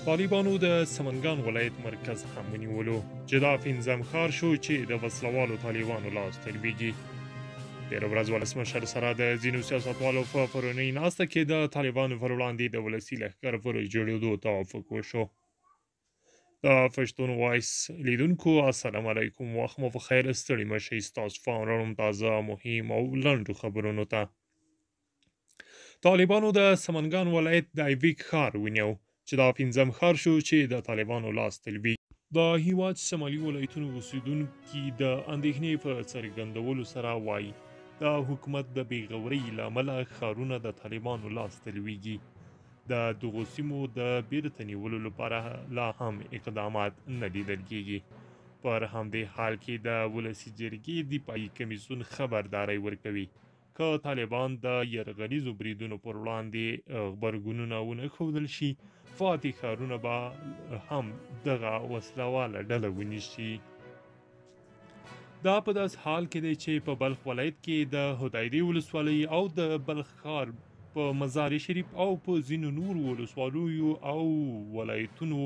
طالبانو د سمنګان ولایت مرکز هم ونیولو چې دا پنځم ښار شو چې د وسلوالو طالبانو لاس ته لویږي. تېره ورځ ولسمشر سره د ځینو سیاستوالو په پرونۍ ناسته کې د طالبانو پر وړاندې د ولسي لښکر پر جوړېدو توافق وشو. د پښتون وایس لیدونکو السلام علیکم، وخت مو په خیر، ستړي مه شئ. ستاسو پام راوړم تازه، مهم او لنډو خبرونو ته. طالبانو د سمنګان ولایت د ایویک ښار ونیو چې دا پنځم ښار شو چې د طالبانو لاس ته لویږي. د هیواد شمالي ولایتونو اوسېدونکي د اندېښنې په څرګندولو سره وایي د حکومت د بېغورۍ له امله ښارونه د طالبانو لاس ته لویږي. د دغو سیمو د بیرته نیولو لپاره لا هم اقدامات نه لیدل کېږي. پر همدې حال کې د ولسي جرګې دفاعي کمیسیون خبرداری ورکوي که طالبان د یرغلیزو بریدونو پر وړاندې غبرګونونه ونه ښودل شي، پاتې ښارونه به هم دغه وسلواله ډله ونیسي. دا په داسې حال کې دی چې په بلخ ولایت کې د هدایدې ولسوالۍ او د بلخ ښار په مزار شریف او په ځینو نورو ولسوالیو او ولایتونو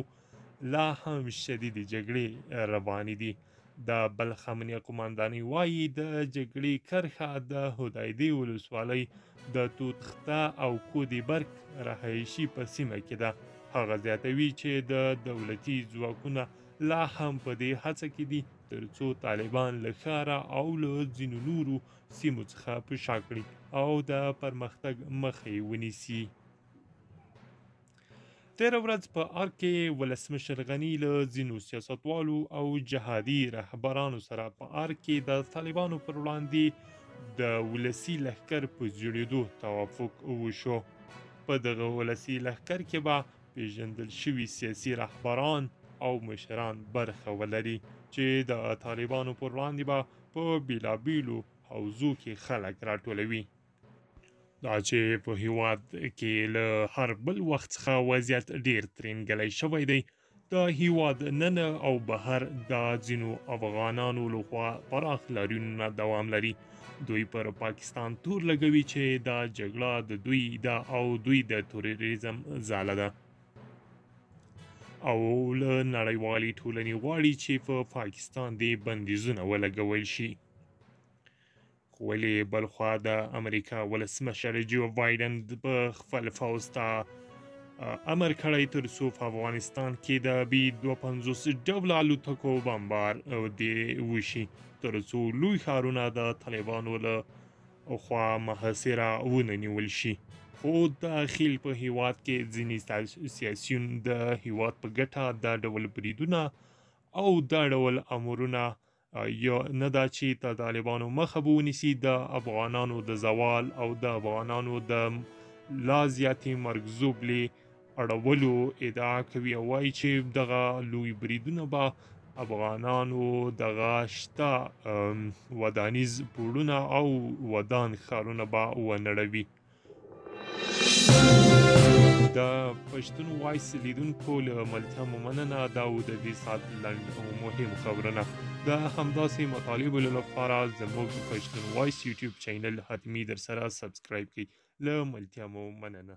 لا هم شدیدې جګړې روانې دي. د بلخ امنیه قماندانۍ وایي د جګړې کرښه د هدایدې ولسوالۍ د توتخته او کودي برګ رهایشي په سیمه کې ده. هغه زیاتوي چې د دولتي ځواکونه لا هم په دې هڅه کې دي ترڅو طالبان له ښاره او له ځینو نورو سیمو څخه په شا کړي او د پرمختګ مخه یې ونیسي. تېره ورځ په ارګ کې ولسمشر غني له ځینو سیاستوالو او جهادي رهبرانو سره په ارګ کې د طالبانو پر وړاندې د ولسي لښکر په جوړېدو توافق وشو. په دغه ولسي لښکر کې به پیژندل شوي سیاسي رهبران او مشران برخه ولري چې د طالبانو پر وړاندې به په بېلابېلو حوزو کې خلک راټولوي. دا چې په هیواد کې له هر بل وخت څخه وضعیت ډیر ترینګلی شوی دی، د هیواد ننه او بهر د ځینو افغانانو لخوا پراخ لاریونونه دوام لري. دوی پر پاکستان تور لګوي چې دا جګړه د دوی ده او دوی د تروریزم ځاله ده او له نړیوالې ټولنې غواړي چې په پاکستان دې بندیزونه ولګول شي. خو ولې بل خوا د امریکا ولسمشر جو بایدن په خپل پوځ ته امر کړی ترڅو په افغانستان کې د B-52 ډوله الوتکو بمبار وشي ترڅو لوی ښارونه د طالبانو له خوا محاصره ونه نیول شي. خو داخل په هیواد کې ځینې سیاسیون د هیواد په ګټه دا ډول بریدونه او دا ډول امرونه یا نه دا چې د طالبانو مخه به ونیسي د افغانانو د زوال او د افغانانو د لا زیاتې مرګ اړولو ادعا کوي او وایي چې دغه لوی بریدونه به افغانانو دغه شته ودانیز پوړونه او ودان ښارونه به ونړوي. د پښتون وایس لیدونکو له ملتیا مو مننه. دا و د دې ساعت لنډ او مهم خبرونه. د همداسې مطالبو لپاره زموږ پښتون وایس یوټیوب چینل حتمي در سره سبسکرایب کړئ. له ملتیا مو مننه.